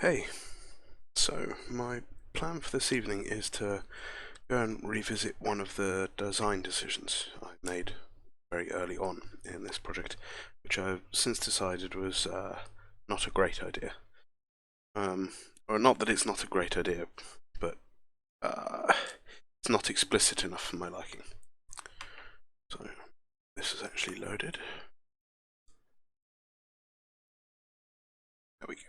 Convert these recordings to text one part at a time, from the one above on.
Hey, so my plan for this evening is to go and revisit one of the design decisions I made very early on in this project, which I've since decided was not a great idea. Or not that it's not a great idea, but it's not explicit enough for my liking. So this is actually loaded. There we go.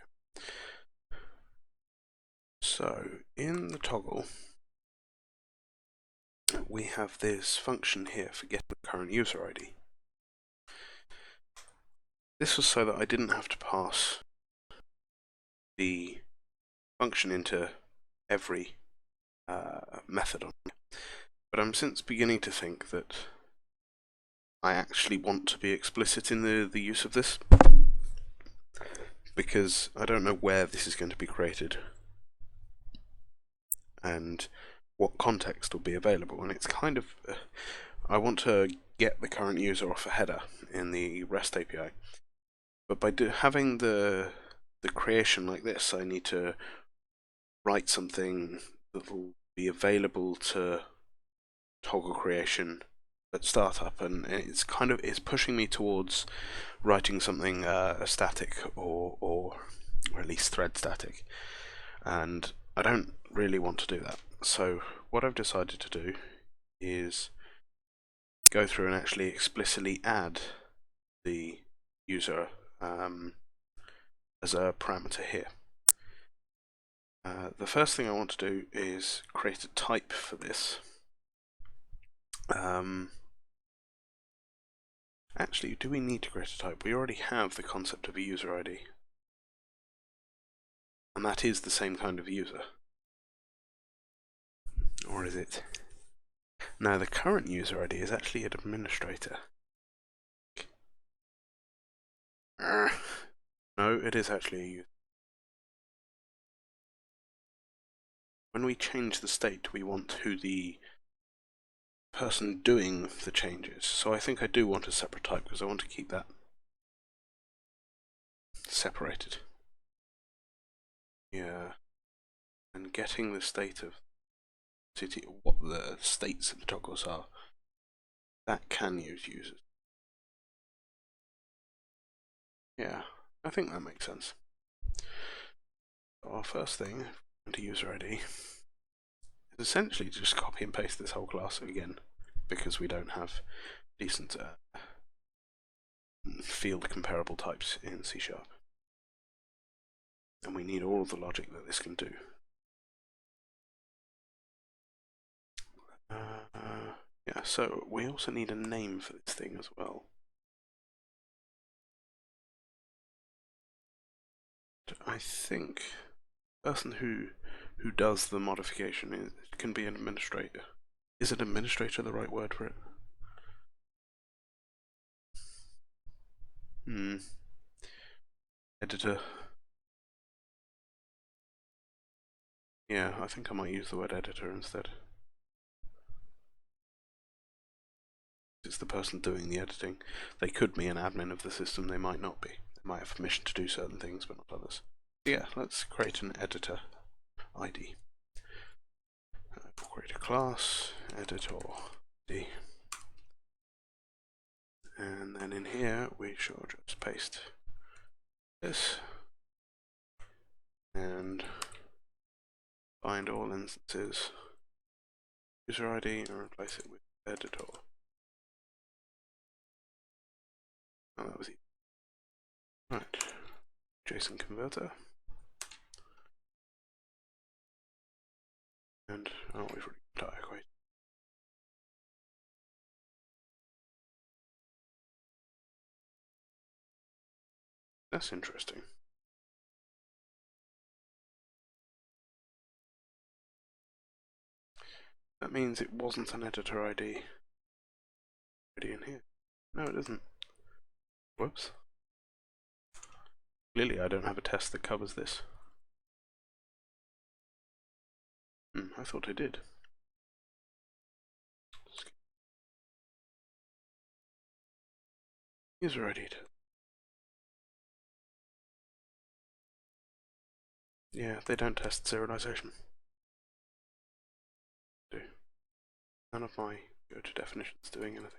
So in the toggle, we have this function here for getting the current user ID. This was so that I didn't have to pass the function into every method on it. But I'm since beginning to think that I actually want to be explicit in the use of this, because I don't know where this is going to be created and what context will be available, and it's kind of I want to get the current user off a header in the REST API, but by having the creation like this, I need to write something that will be available to toggle creation at startup, and it's pushing me towards writing something static or at least thread static, and I don't really want to do that. So what I've decided to do is go through and actually explicitly add the user as a parameter here. The first thing I want to do is create a type for this. Actually, do we need to create a type? We already have the concept of a user ID, and that is the same kind of user. Or is it? Now, the current user ID is actually an administrator. No, it is actually a user. When we change the state, we want who the person doing the change is. So I think I do want a separate type, because I want to keep that separated. Yeah. And getting the state of city, what the states of the toggles are, that can use users. Yeah, I think that makes sense. So our first thing to user ID is essentially just copy and paste this whole class again, because we don't have decent field comparable types in C#. And we need all of the logic that this can do. Yeah, so we also need a name for this thing as well. I think the person who does the modification can be an administrator. Is an administrator the right word for it? Editor. Yeah, I think I might use the word editor instead. It's the person doing the editing. They could be an admin of the system, they might not be. They might have permission to do certain things, but not others. Yeah, let's create an editor ID. We'll create a class, editor ID. And then in here, we shall just paste this. And find all instances user ID and replace it with editor. Oh, that was easy. Right, JSON converter. And, oh, we've already got equate. That's interesting. That means it wasn't an editor ID already in here. No, it isn't. Whoops. Clearly I don't have a test that covers this. I thought I did. User ID. Yeah, they don't test serialization. Do. None of my go-to definitions doing anything.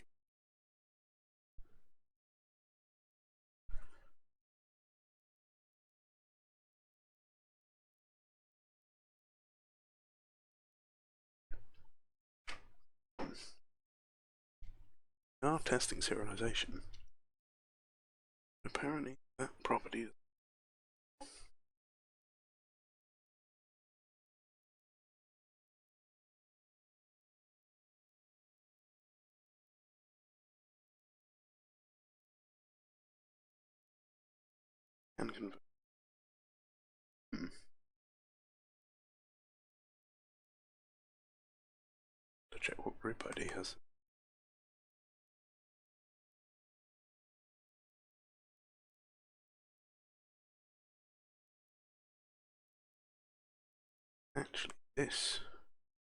They are testing serialization. Apparently that property can convert. To check what group ID has. Actually, this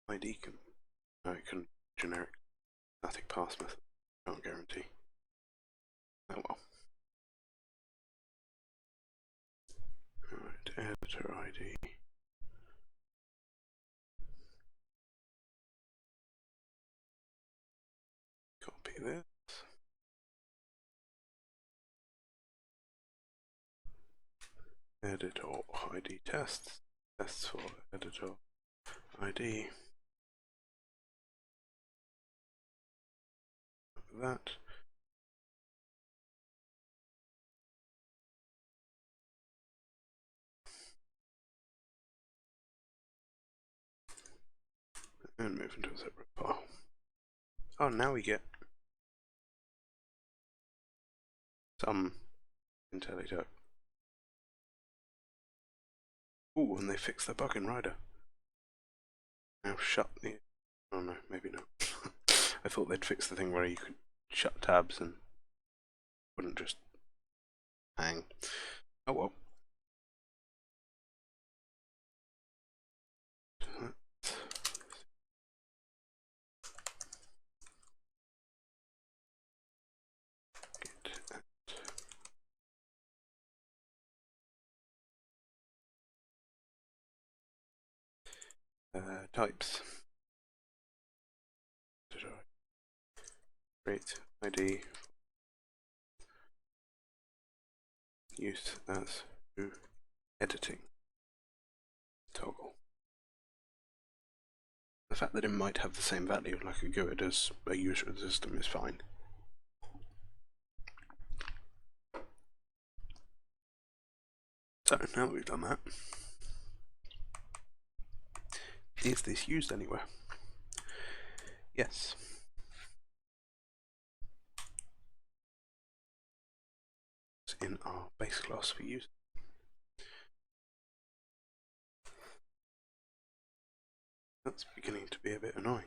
ID can. No, it can generic static pass method. Can't guarantee. Oh well. Alright, editor ID. Copy this. Editor ID tests. Tests for editor ID. That. And move into a separate file. Oh, now we get some IntelliDoc. Ooh, and they fixed the bug in Rider. Now shut the. Oh no, maybe not. I thought they'd fix the thing where you could shut tabs and wouldn't just hang. Oh well. Types. Create ID. Use as editing toggle. The fact that it might have the same value like a GUID as a user of the system is fine. So now that we've done that, is this used anywhere? Yes. It's in our base class for use. That's beginning to be a bit annoying.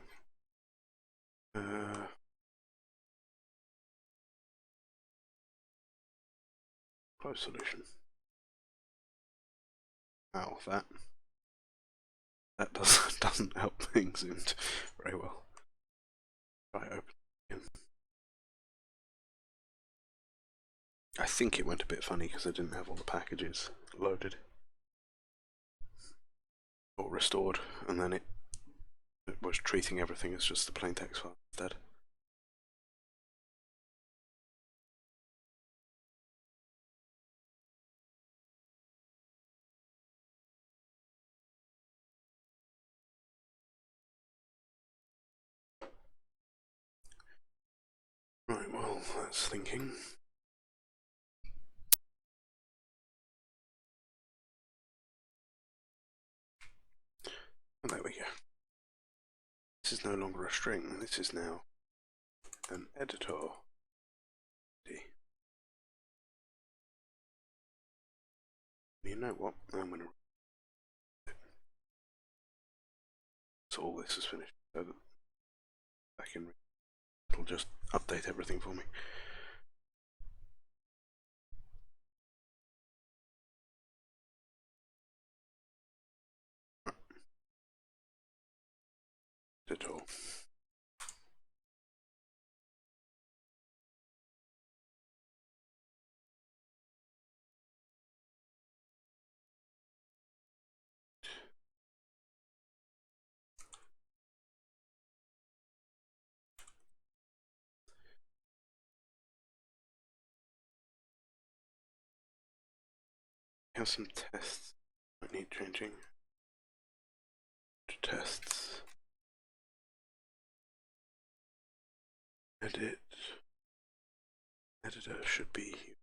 Close solution. Ow, that doesn't help things very well. Try open again. I think it went a bit funny because I didn't have all the packages loaded or restored, and then it was treating everything as just the plain text file instead. Right, well, that's thinking. And there we go. This is no longer a string, this is now an editor. You know what? I'm going to. So all this is finished, so that I can. It'll just update everything for me. Editor. have some tests that need changing to tests. Edit. Editor should be here.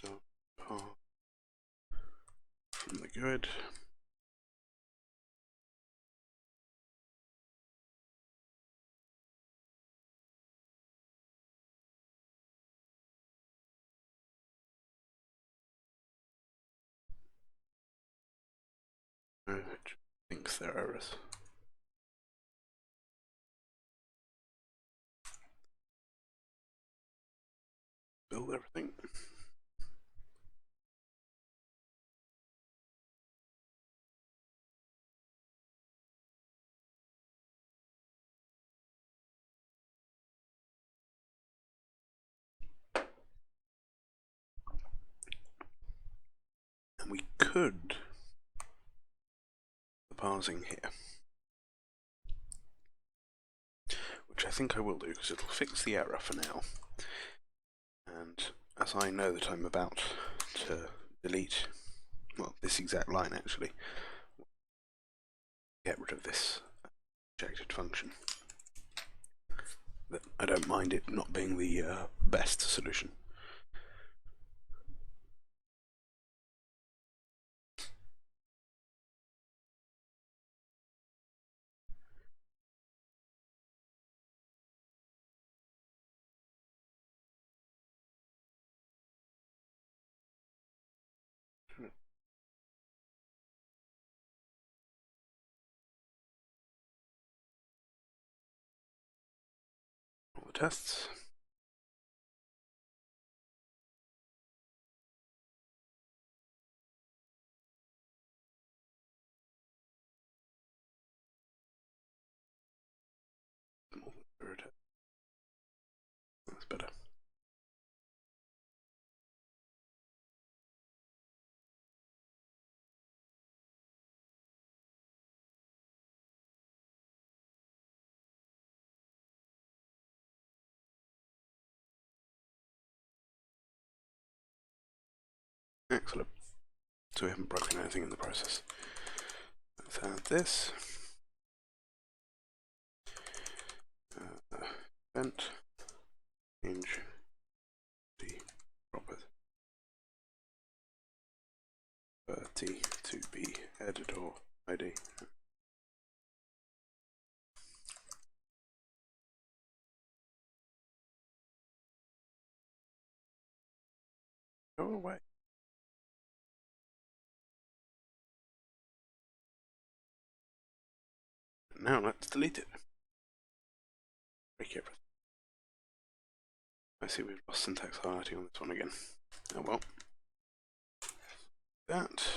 So, from the good. It thinks there are errors. Build everything. And we could the parsing here, which I think I will do because it'll fix the error for now. And as I know that I'm about to delete, well, this exact line actually, get rid of this rejected function. But I don't mind it not being the best solution. All the tests. That's better. Excellent. So we haven't broken anything in the process. Let's add this. Event. Change the property to be editor ID. Go away. Now let's delete it. Break everything. I see we've lost syntax highlighting on this one again. Oh well. That.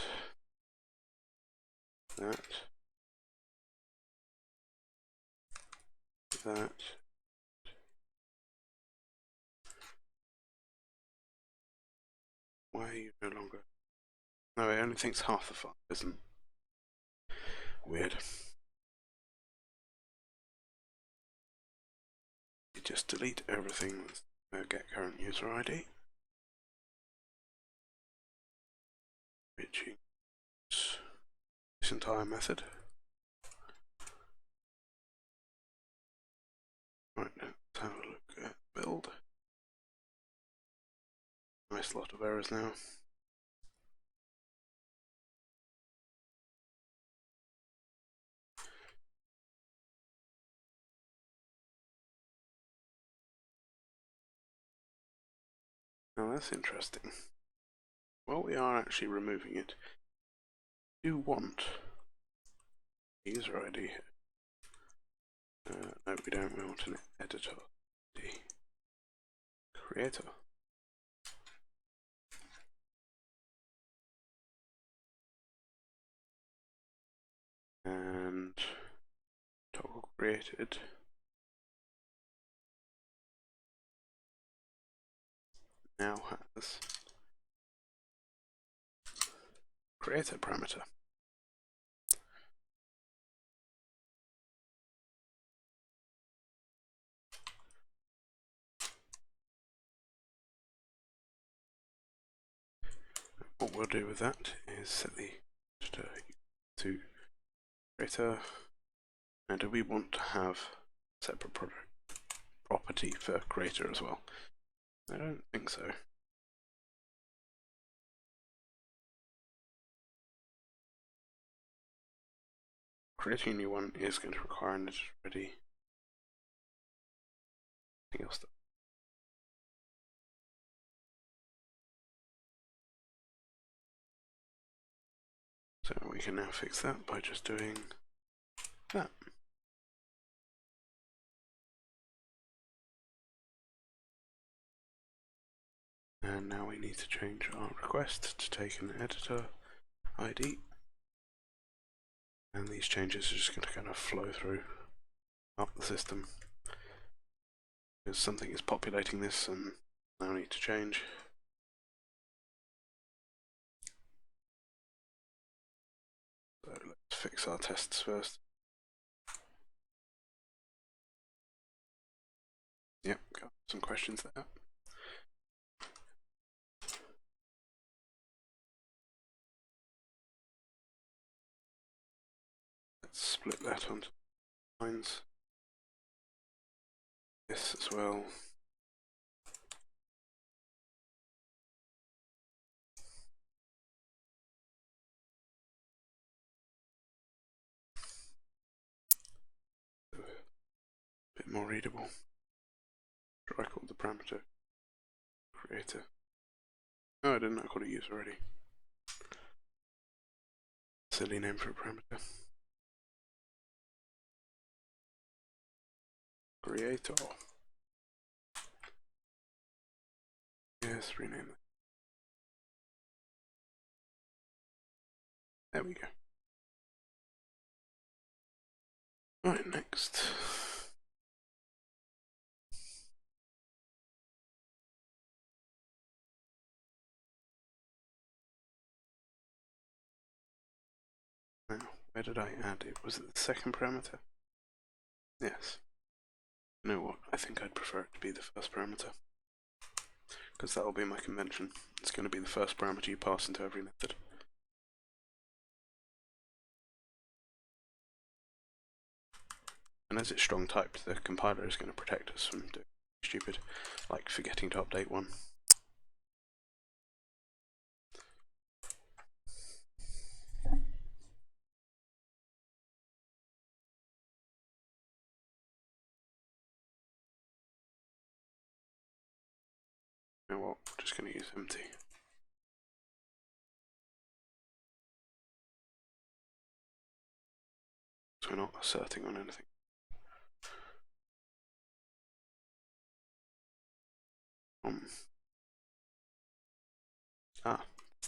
Why are you no longer? No, it only thinks half the file, isn't weird. You just delete everything. Let's get current user ID. Which is this entire method. Right, let's have a look at build. Nice lot of errors now. Now that's interesting. Well, we are actually removing it. Do want user ID here. No, we don't. We want an editor ID. Creator. And toggle created. now has creator parameter. What we'll do with that is set the editor to creator, and do we want to have a separate property for creator as well? I don't think so. Creating a new one is going to require an userID. Anything else? So we can now fix that by just doing that. And now we need to change our request to take an editor ID. And these changes are just going to kind of flow through up the system. Because something is populating this and now need to change. So let's fix our tests first. Yep, got some questions there. Let's split that onto lines. This as well. A bit more readable. I called the parameter creator. Oh, I didn't. I called it userID. Silly name for a parameter. Creator. Yes, rename it. There we go. Right, next. Now, where did I add it? Was it the second parameter? Yes. You know what? I think I'd prefer it to be the first parameter. Because that'll be my convention. It's going to be the first parameter you pass into every method. And as it's strong typed, the compiler is going to protect us from doing stupid, like forgetting to update one. You know what? We're just going to use empty. So we're not asserting on anything.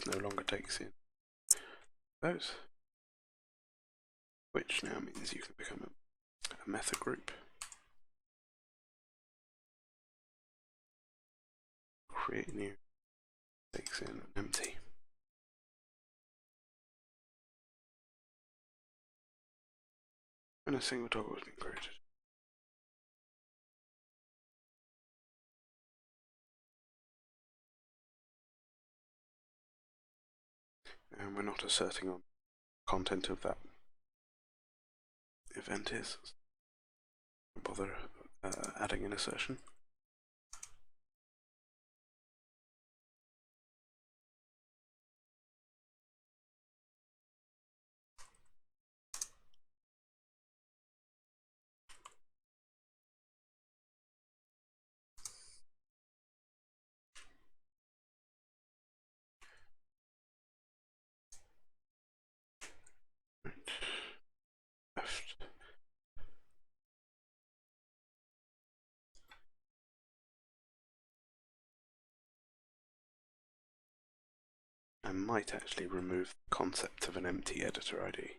It no longer takes in those, which now means you can become a method group. Create new, takes in an empty. When a single toggle has been created. And we're not asserting on content of that event is. Don't bother adding an assertion. Right. Left. I might actually remove the concept of an empty editor ID.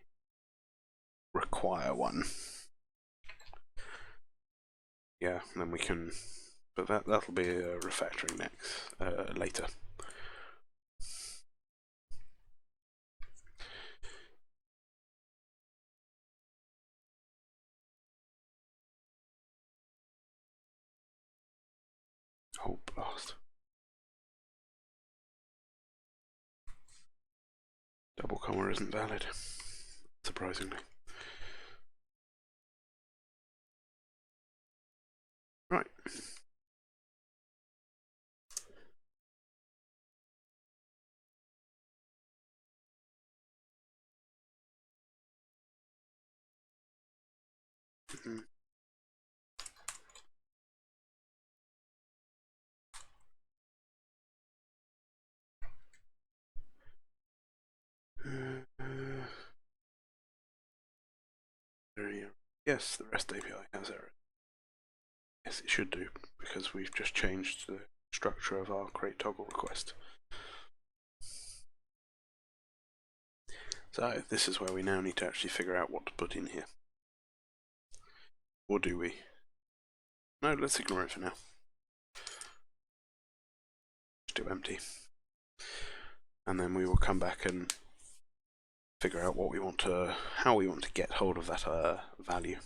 Require one. Yeah, and then we can but that'll be a refactoring next later. Oh blast! Double comma isn't valid, surprisingly. Right. Yes, the REST API has error. Yes, it should do, because we've just changed the structure of our create toggle request. So this is where we now need to actually figure out what to put in here. Or do we? No, let's ignore it for now. Just do empty. And then we will come back and figure out what we want to, how we want to get hold of that value.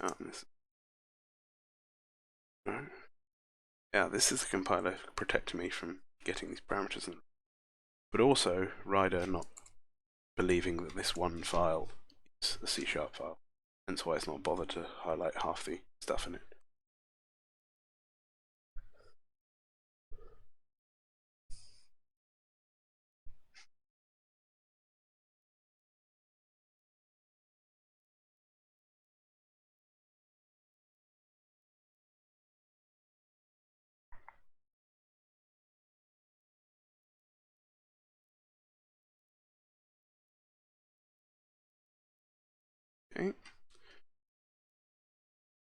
Oh, this. Right. Yeah, this is the compiler protecting me from getting these parameters in. But also, Rider not believing that this one file is a C# file. Hence why it's not bothered to highlight half the stuff in it. Okay.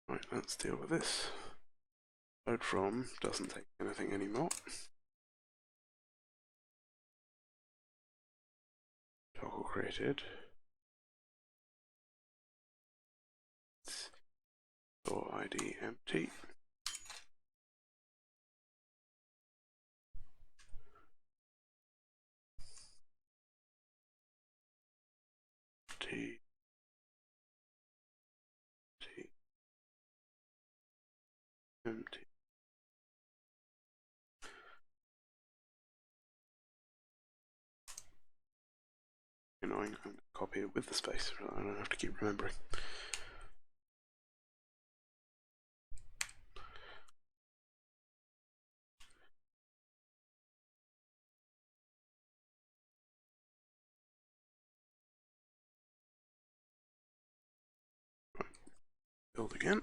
Right, let's deal with this. Load from doesn't take anything anymore. Toggle created. Store ID empty. T T empty. Annoying. I'm going to copy it with the space so I don't have to keep remembering. Right. Build again.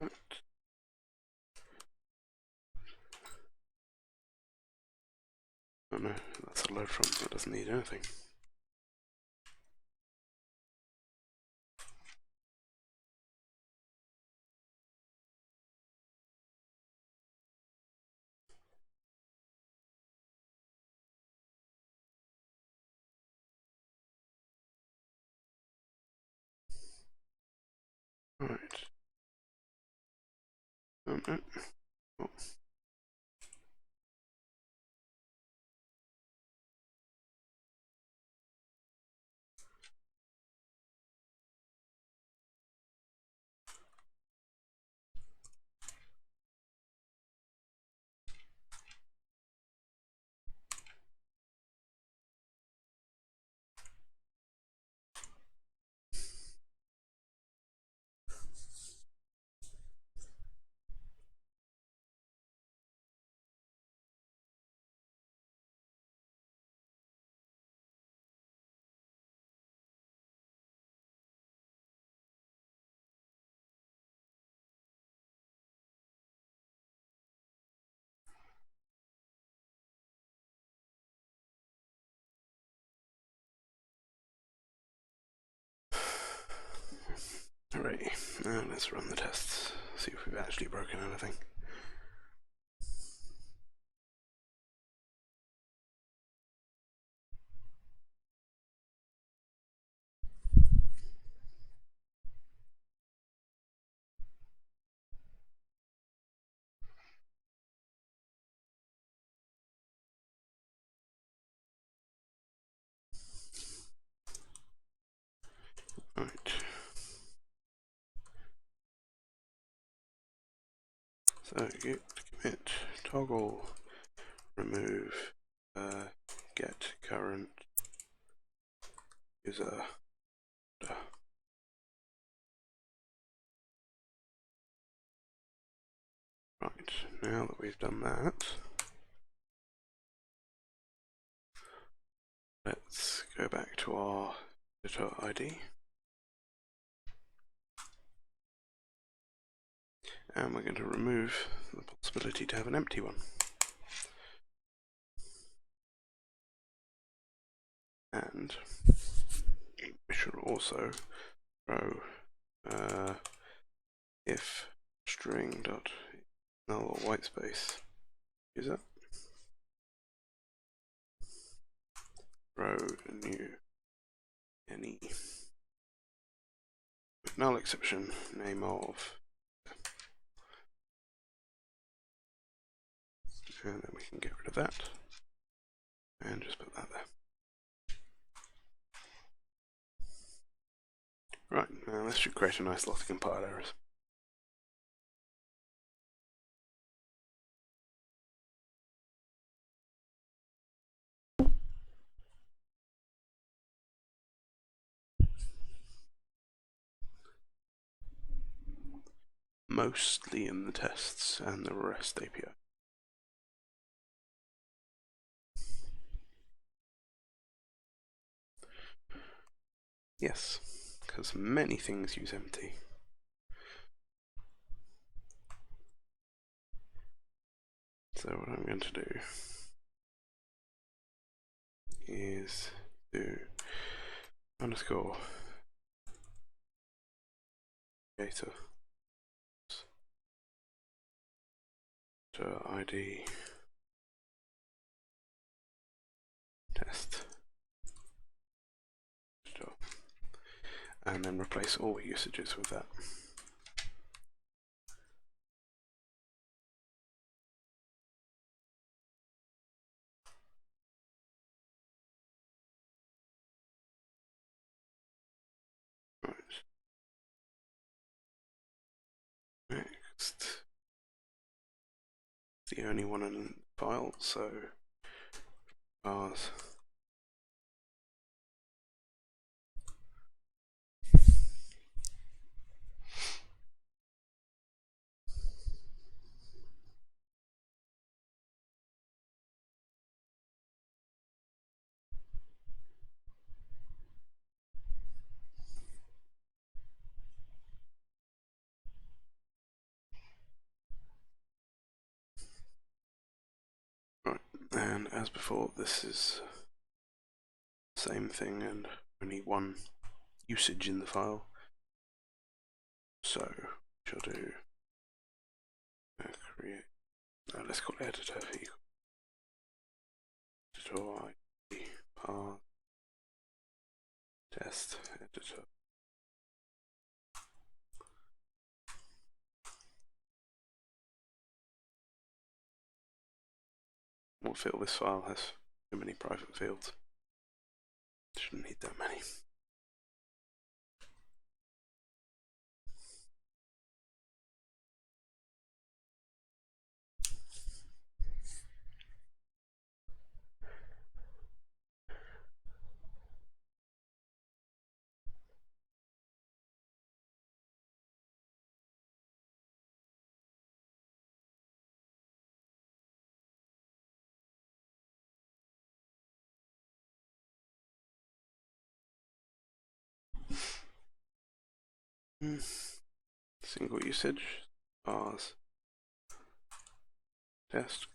Right. Oh no, that's a load from. That doesn't need anything. Right. Oh no. Oh. Alright, now let's run the tests, see if we've actually broken anything. Right. So git commit toggle remove get current user. Right, now that we've done that, let's go back to our editor ID. And we're going to remove the possibility to have an empty one. And we should also throw if string dot null or white space user throw new any with null exception name of, and then we can get rid of that and just put that there. Right, now this should create a nice lot of compile errors. Mostly in the tests and the REST API. Yes, because many things use empty. So what I'm going to do is do underscore data to ID test, and then replace all usages with that. Right. Next, the only one in the file, so ours. Right, and as before, this is the same thing and only one usage in the file. So shall do create. Let's call it editor equal editor ID path test editor. What field this file has too many private fields. Shouldn't need that many. Single usage, bars, test,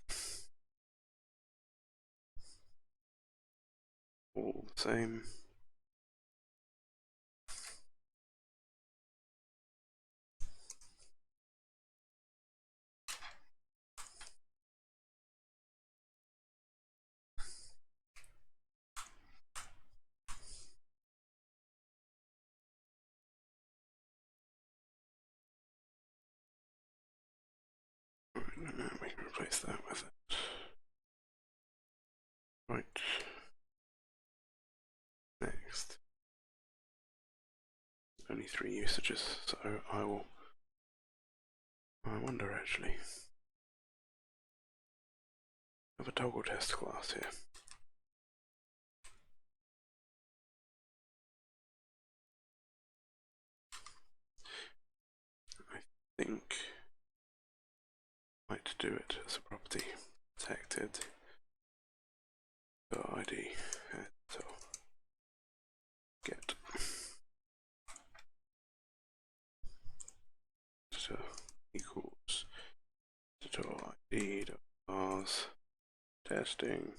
all the same. replace that with it. Right. Next. Only 3 usages, so I wonder actually. I have a toggle test class here. I think I might do it as a property protected ID. So get equals ID bars testing.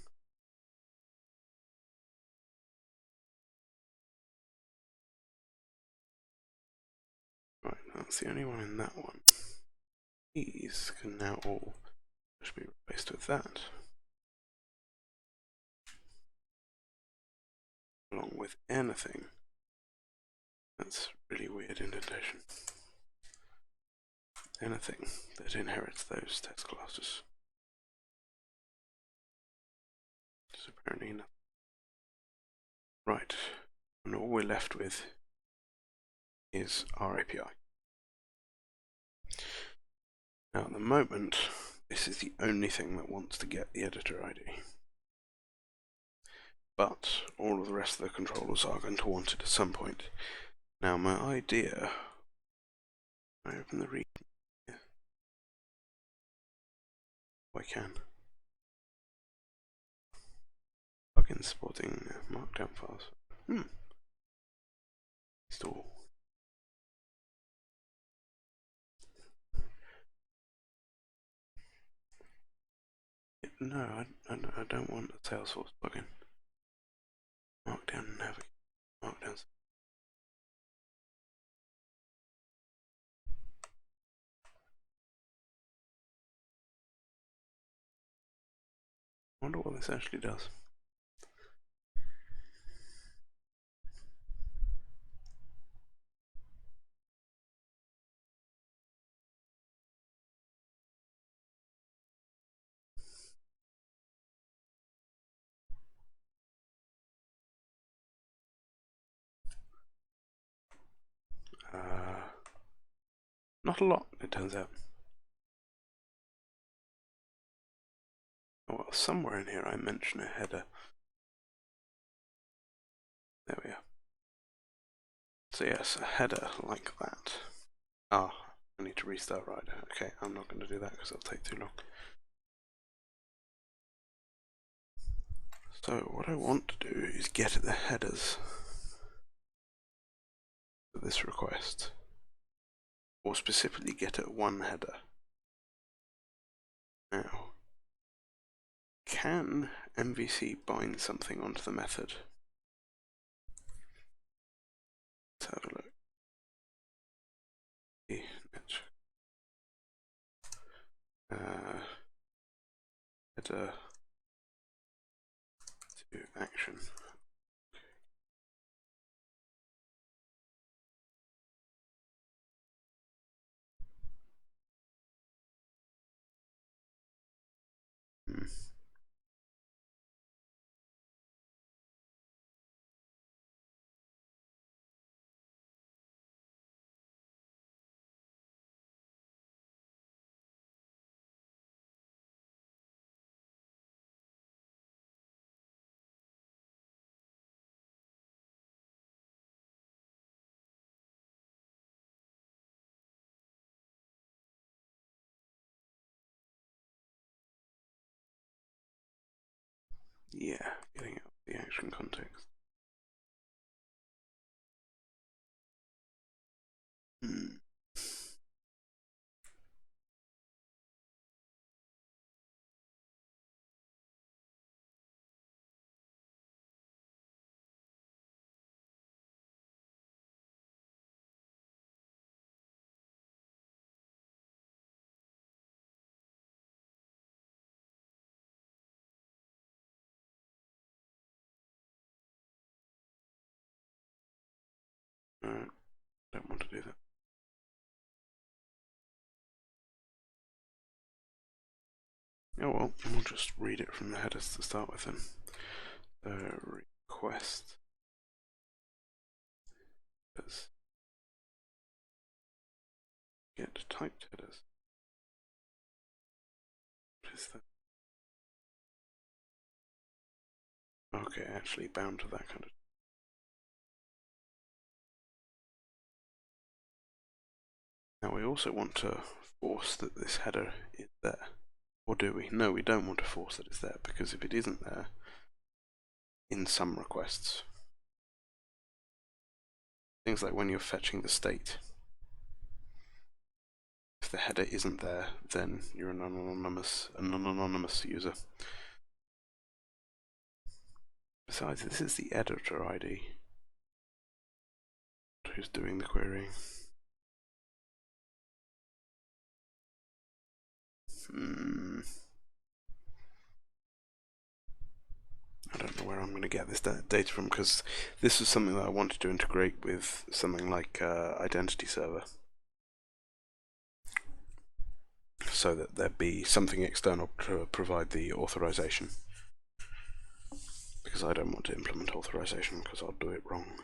Right, that's the only one in that one. These can now all just be replaced with that, along with anything. That's really weird indentation. Anything that inherits those test classes. It's apparently nothing. Right, and all we're left with is our API. Now at the moment, this is the only thing that wants to get the editor ID. But all of the rest of the controllers are going to want it at some point. Now my idea, I open the read here. Oh, I can. Plugin supporting markdown files. Install. No, I don't want a Salesforce plugin. Markdown navigate. Markdowns. I wonder what this actually does. Not a lot, it turns out. Oh, well, somewhere in here I mention a header. There we are. So yes, a header like that. Ah, I need to restart Rider. Okay, I'm not going to do that because it'll take too long. So what I want to do is get at the headers for this request. Or specifically get at one header. Now, can MVC bind something onto the method? Let's have a look. Header to action. Yeah, getting out the action context. Alright, don't want to do that. Oh well, we'll just read it from the headers to start with then. The request is get typed headers. What is that? Okay, actually bound to that kind of. Now we also want to force that this header is there. Or do we? No, we don't want to force that it's there, because if it isn't there, in some requests, things like when you're fetching the state, if the header isn't there, then you're an anonymous user. Besides, this is the editor ID. Who's doing the querying? I don't know where I'm going to get this data from, because this is something that I wanted to integrate with something like Identity Server, so that there'd be something external to provide the authorization, because I don't want to implement authorization because I'll do it wrong.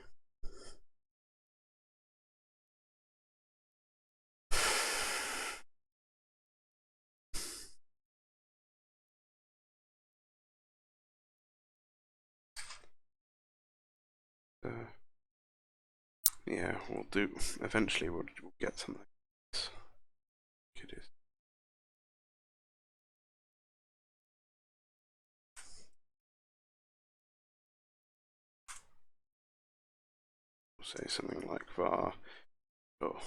Yeah, we'll do. Eventually, we'll get something. It is. We'll say something like var. Oh,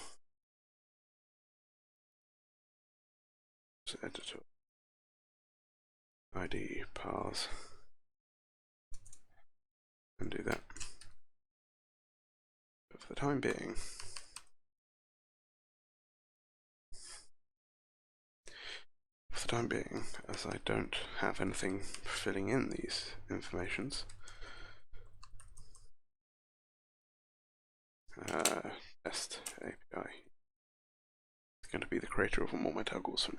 editor ID parse, and do that. But for the time being, as I don't have anything filling in these informations, test API is going to be the creator of all my toggles for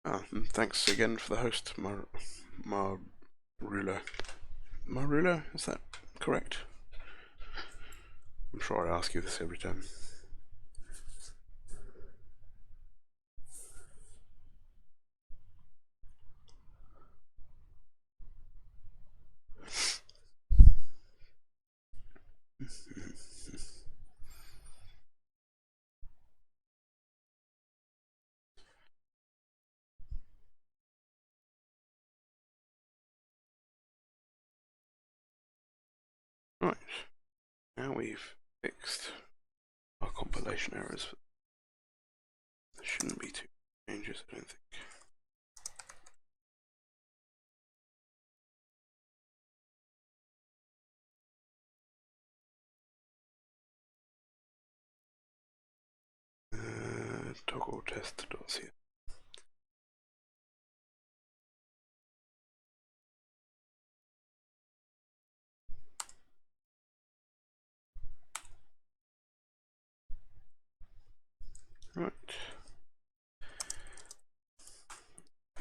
now. Thanks again for the host, Marula. Marula, is that correct? I'm sure I ask you this every time. Right, now we've fixed our compilation errors. There shouldn't be too many changes, I don't think. Toggle test.c. Right.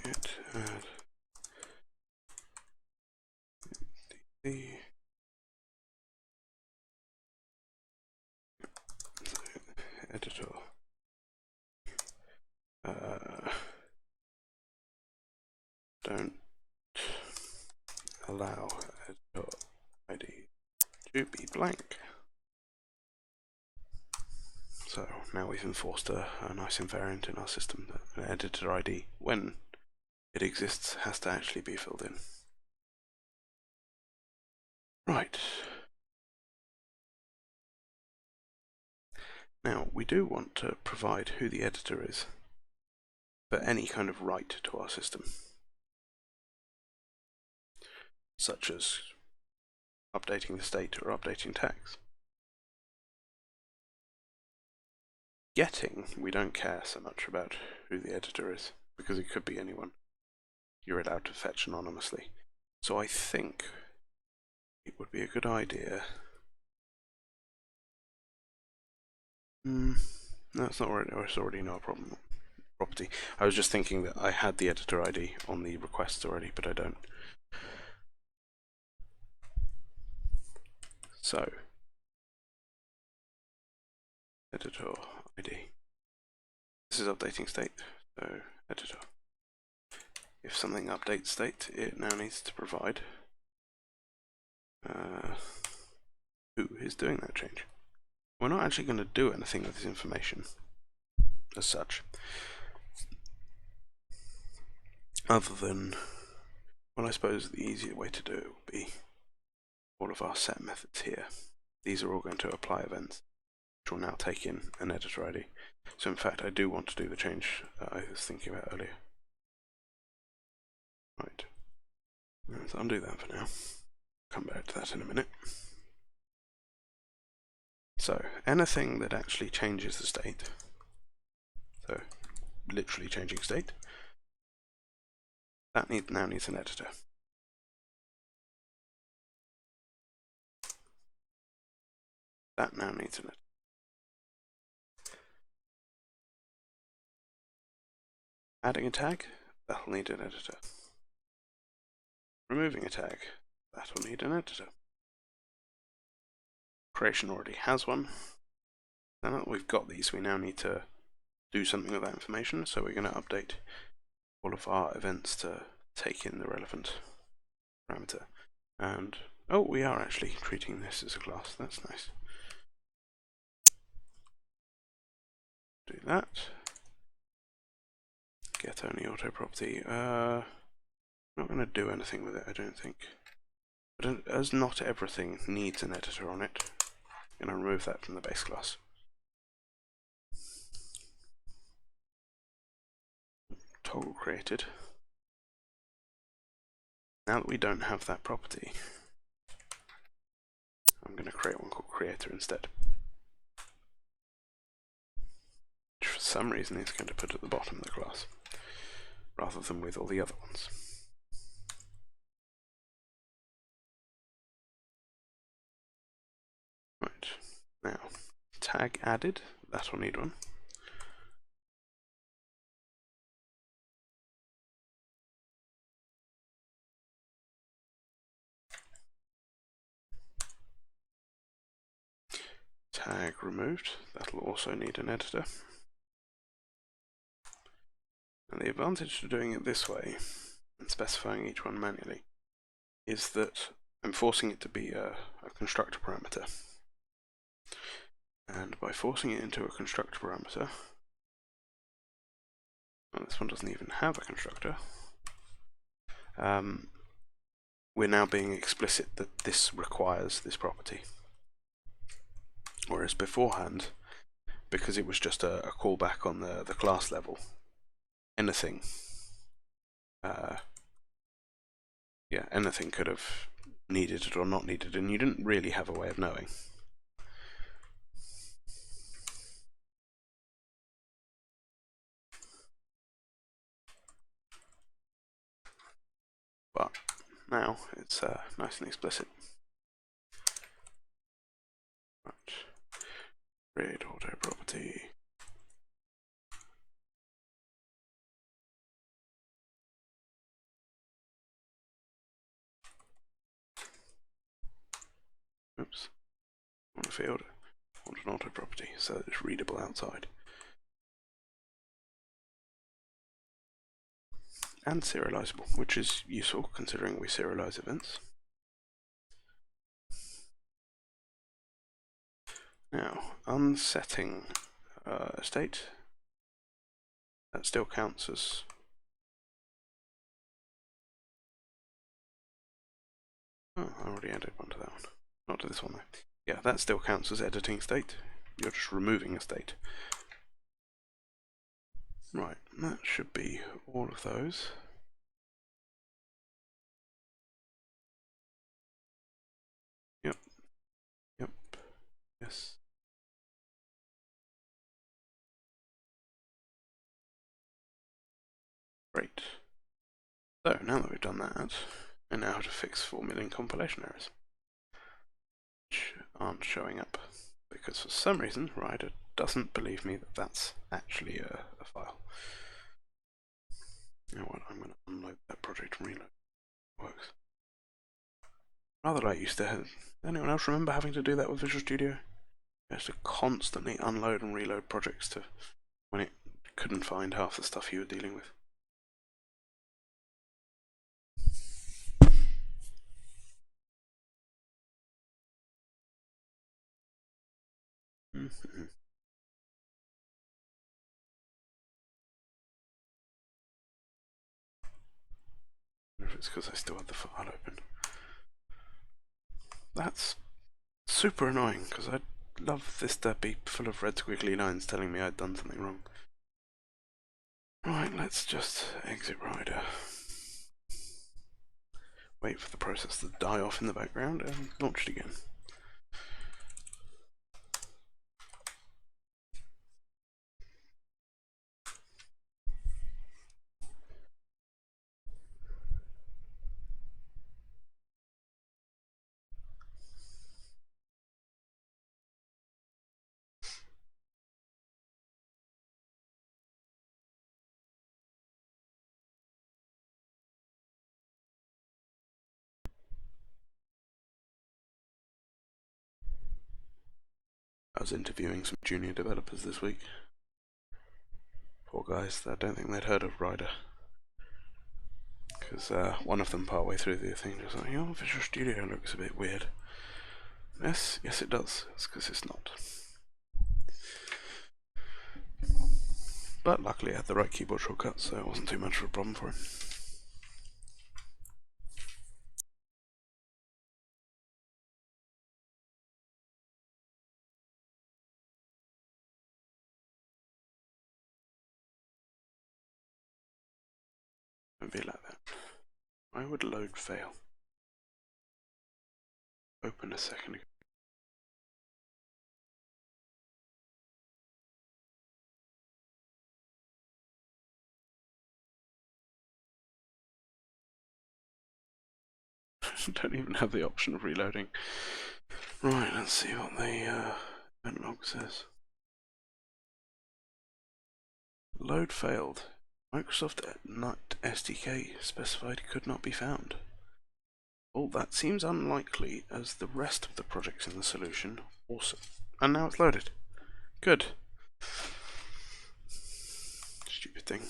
Git add the editor. Don't allow editor ID to be blank. So now we've enforced a nice invariant in our system that an editor ID, when it exists, has to actually be filled in. Right. Now we do want to provide who the editor is for any kind of write to our system, such as updating the state or updating tags. Getting, we don't care so much about who the editor is, because it could be anyone. You're allowed to fetch anonymously. So I think it would be a good idea. No, it's not already. It's already not a problem. Property. I was just thinking that I had the editor ID on the requests already, but I don't. So, editor ID. This is updating state. So, editor. If something updates state, it now needs to provide who is doing that change. We're not actually going to do anything with this information as such, other than, well, I suppose the easier way to do it would be all of our set methods here. These are all going to apply events, which will now take in an editor ID. So in fact, I do want to do the change I was thinking about earlier. Right, let's undo that for now. Come back to that in a minute. So anything that actually changes the state, so literally changing state, that now needs an editor. That now needs an editor. Adding a tag, that'll need an editor. Removing a tag, that'll need an editor. Creation already has one. Now that we've got these, we now need to do something with that information, so we're going to update all of our events to take in the relevant parameter. And, oh, we are actually treating this as a class. That's nice. Do that. Get only auto property. I'm not going to do anything with it, I don't think. But as not everything needs an editor on it, I'm going to remove that from the base class. Toggle created. Now that we don't have that property, I'm going to create one called creator instead. Which for some reason is going to put at the bottom of the class, rather than with all the other ones. Right, now, tag added, that'll need one. Tag removed, that'll also need an editor. And the advantage to doing it this way, and specifying each one manually, is that I'm forcing it to be a constructor parameter. And by forcing it into a constructor parameter, well, this one doesn't even have a constructor, we're now being explicit that this requires this property. Whereas beforehand, because it was just a callback on the class level, anything, anything could have needed it or not needed, and you didn't really have a way of knowing. But now it's nice and explicit. Right. Create auto property. Oops. Want a field. Want an auto property so that it's readable outside. And serializable, which is useful considering we serialize events. Now, unsetting a state, that still counts as I already added one to that one. Not to this one though. Yeah, that still counts as editing state. You're just removing a state. Right, that should be all of those. Yep. Yep. Yes. Great. So, now that we've done that, I know how to fix 4 million compilation errors, which aren't showing up, because for some reason, right at doesn't believe me that that's actually a file. You know what, I'm going to unload that project and reload. Works. Rather like used to have. Anyone else remember having to do that with Visual Studio? You have to constantly unload and reload projects to when it couldn't find half the stuff you were dealing with. If it's because I still have the file open. That's super annoying, because I'd love this to be full of red squiggly lines telling me I'd done something wrong. Right, let's just exit Rider. Wait for the process to die off in the background and launch it again. I was interviewing some junior developers this week. Poor guys, I don't think they'd heard of Rider. Because one of them partway through the thing just like, oh, Visual Studio looks a bit weird. Yes it does. It's because it's not. But luckily I had the right keyboard shortcut, so it wasn't too much of a problem for him. Don't be like that. Why would load fail? Open a second ago. Don't even have the option of reloading. Right, let's see what the event log says. Load failed. Microsoft NUT SDK specified could not be found. Well, that seems unlikely, as the rest of the projects in the solution also. And now it's loaded. Good. Stupid thing.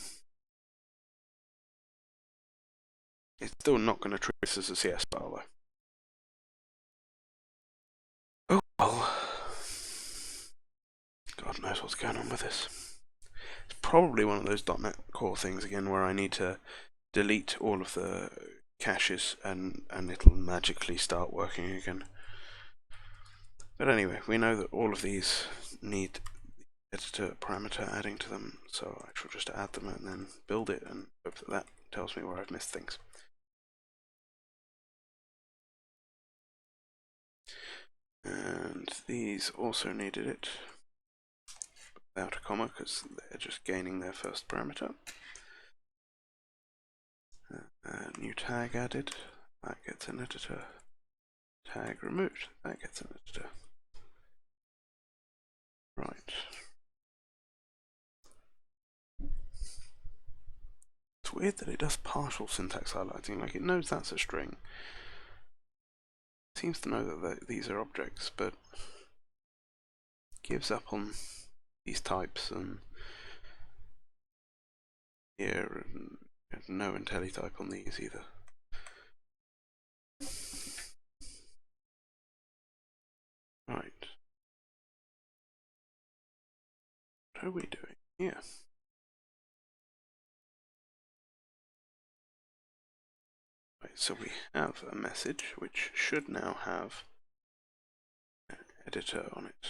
It's still not going to treat this as a CS file, though. Oh well. God knows what's going on with this. It's probably one of those .NET Core things again, where I need to delete all of the caches and it'll magically start working again. But anyway, we know that all of these need editor parameter adding to them, so I shall just add them and then build it and hope that that tells me where I've missed things. And these also needed it without a comma because they're just gaining their first parameter. New tag added, that gets an editor. Tag removed, that gets an editor. Right. It's weird that it does partial syntax highlighting, like it knows that's a string. It seems to know that these are objects, but gives up on these types and here and no IntelliType on these either. Right. What are we doing here? Right, so we have a message which should now have an editor on it.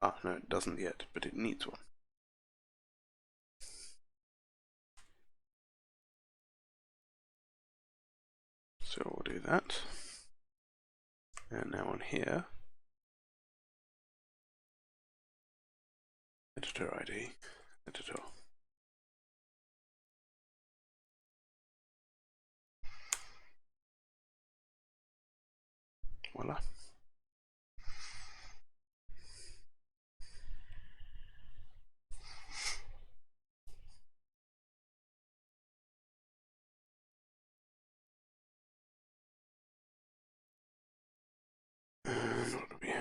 Ah, no, it doesn't yet, but it needs one. So we'll do that. And now on here, editor ID, editor. Voila.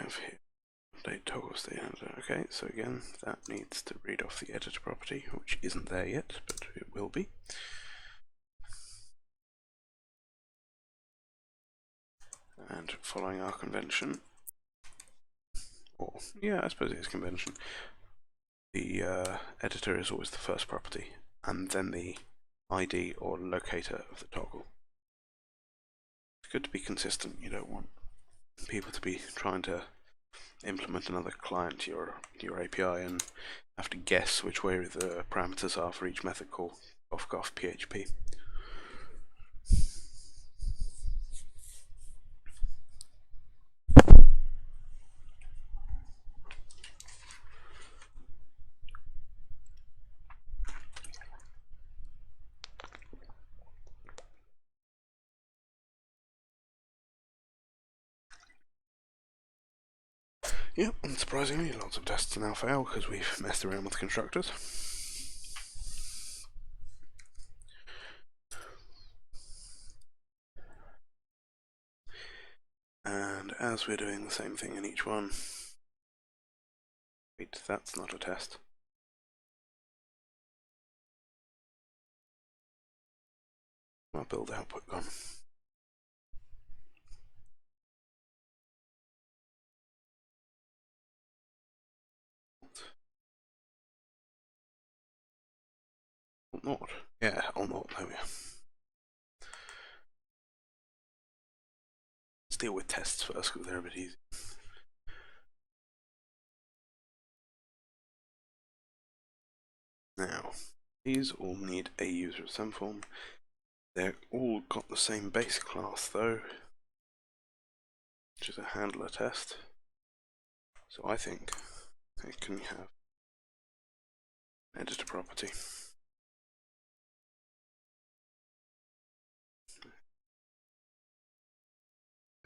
have here? Update toggle state editor. Okay, so again, that needs to read off the editor property, which isn't there yet, but it will be. And following our convention, or yeah, I suppose it is convention, the editor is always the first property, and then the ID or locator of the toggle. It's good to be consistent. You don't want people to be trying to implement another client to your API and have to guess which way the parameters are for each method call. Off PHP. Yep, unsurprisingly, lots of tests now fail because we've messed around with constructors. And as we're doing the same thing in each one, wait, that's not a test. Our build output gone. Not. Yeah, or not, there we are. Let's deal with tests first because they're a bit easy. Now, these all need a user of some form. They're all got the same base class though, which is a handler test. So I think it can have an editor property.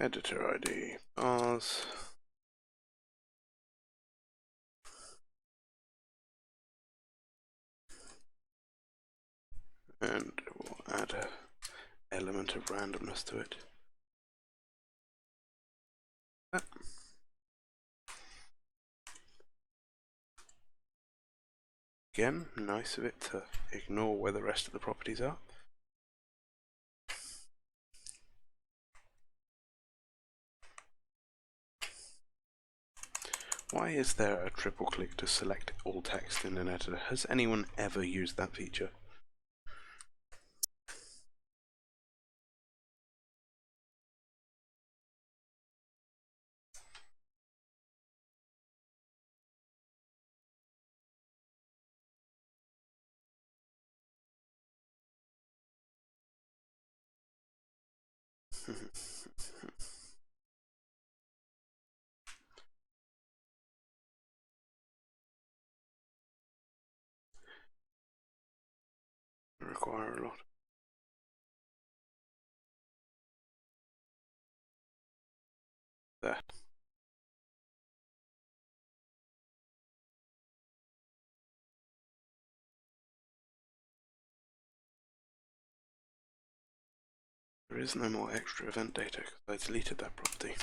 Editor ID bars. And we'll add an element of randomness to it. Again, nice of it to ignore where the rest of the properties are. Why is there a triple click to select all text in an editor? Has anyone ever used that feature? Require a lot. There. There is no more extra event data because I deleted that property.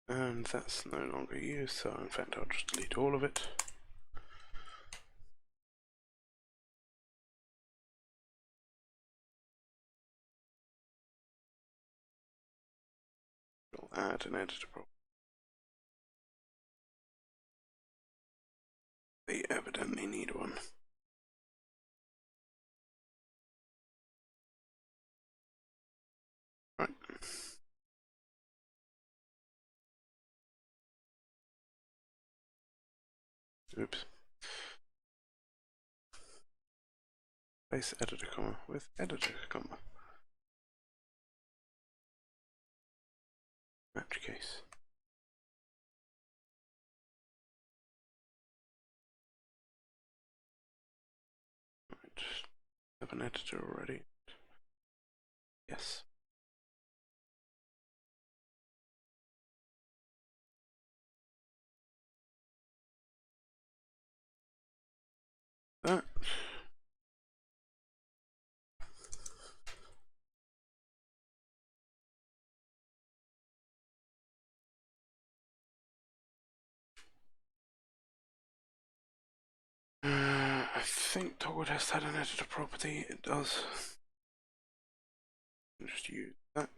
And that's no longer used, so in fact I'll just delete all of it. We'll add an editor property. They evidently need one. Right. Oops. Place editor comma with editor comma. Match case. Right. Have an editor already. Yes. That. think toggle test had an editor property. It does. Just use that.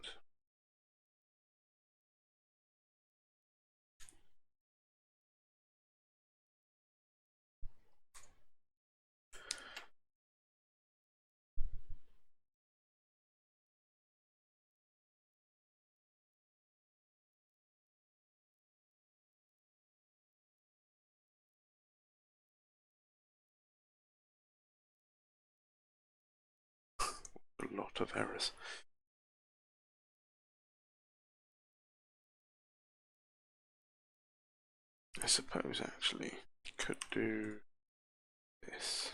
A lot of errors. I suppose actually could do this.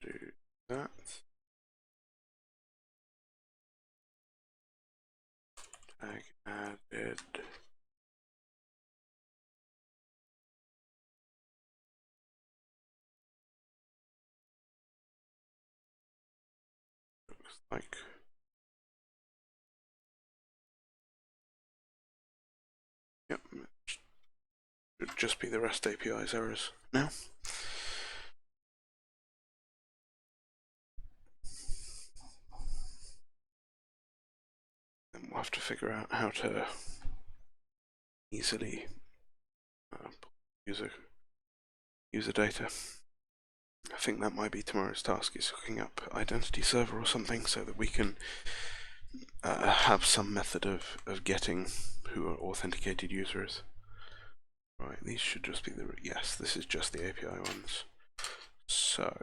Do that. Tag added. Looks like yep. Should just be the REST API's errors now. Then we'll have to figure out how to easily user data. I think that might be tomorrow's task, is hooking up identity server or something so that we can have some method of getting who an authenticated user is. Right, these should just be the, yes, this is just the API ones. So,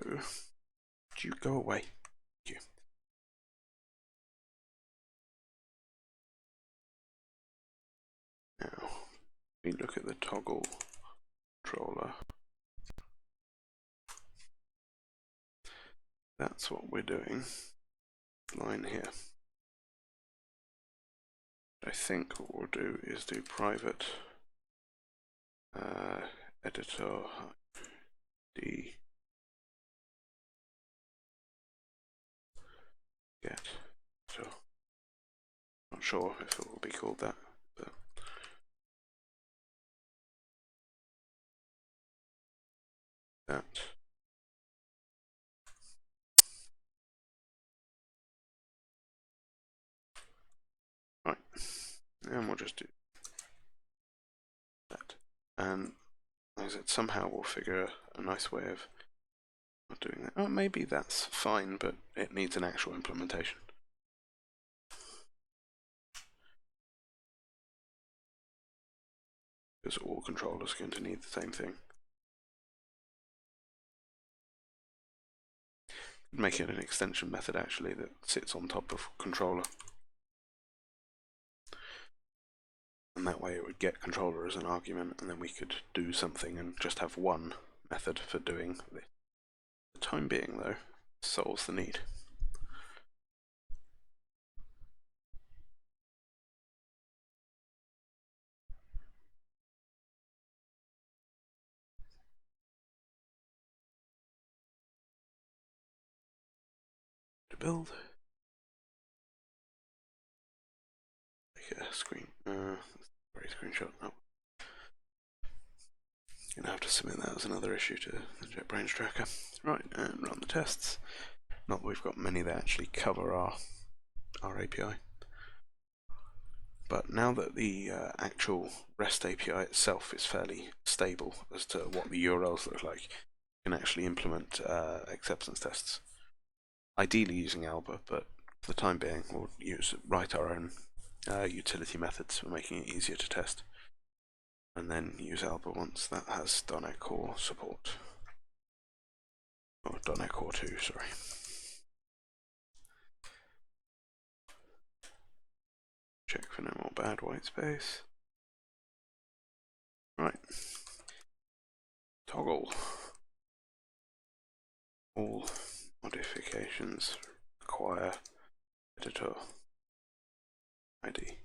do you go away? Thank you. Now, we look at the toggle controller. That's what we're doing. Line here. I think what we'll do is do private editor d get. So, not sure if it will be called that, but that. Right, and we'll just do that. And like I said, somehow we'll figure a nice way of not doing that. Oh, maybe that's fine, but it needs an actual implementation. Because all controllers are going to need the same thing. Make it an extension method actually that sits on top of controller. And that way it would get controller as an argument, and then we could do something and just have one method for doing this. For the time being though, solves the need. To build. Take a screen. Great screenshot. Oh. Gonna have to submit that as another issue to the JetBrains tracker. Right, and run the tests. Not that we've got many that actually cover our API. But now that the actual REST API itself is fairly stable as to what the URLs look like, you can actually implement acceptance tests. Ideally using Alba, but for the time being we'll write our own utility methods for making it easier to test. And then use Alba once that has .NET Core support. Or .NET Core 2, sorry. Check for no more bad white space. Right. Toggle. All modifications require editor ID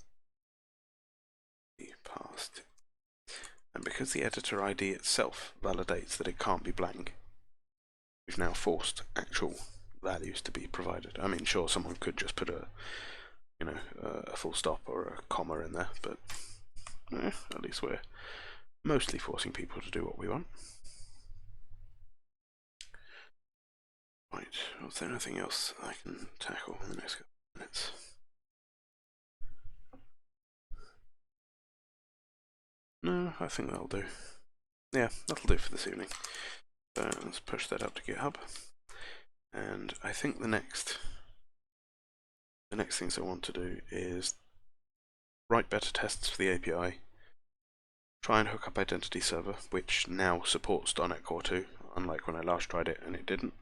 passed. And because the editor ID itself validates that it can't be blank, we've now forced actual values to be provided. I mean, sure, someone could just put a full stop or a comma in there, but at least we're mostly forcing people to do what we want. Right, is there anything else I can tackle in the next couple of minutes? No, I think that'll do. Yeah, that'll do for this evening. So let's push that up to GitHub. And I think the next things I want to do is write better tests for the API, try and hook up Identity Server, which now supports .NET Core 2, unlike when I last tried it and it didn't.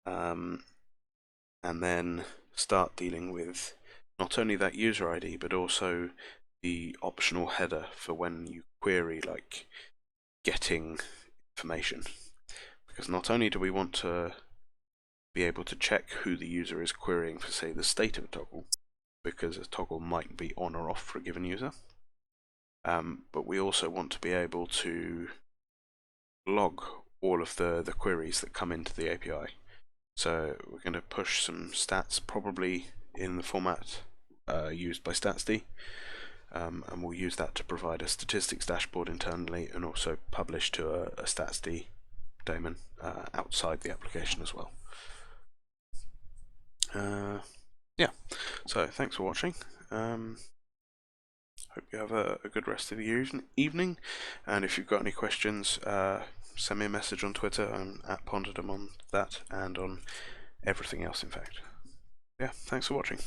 And then start dealing with not only that user ID, but also the optional header for when you query, like getting information. Because not only do we want to be able to check who the user is querying for, say, the state of a toggle, because a toggle might be on or off for a given user, but we also want to be able to log all of the queries that come into the API. So we're going to push some stats, probably in the format used by StatsD, and we'll use that to provide a statistics dashboard internally, and also publish to a StatsD daemon outside the application as well. Yeah, so thanks for watching. Hope you have a good rest of the evening, and if you've got any questions, send me a message on Twitter. I'm at Ponderdom on that and on everything else, in fact. Yeah, thanks for watching.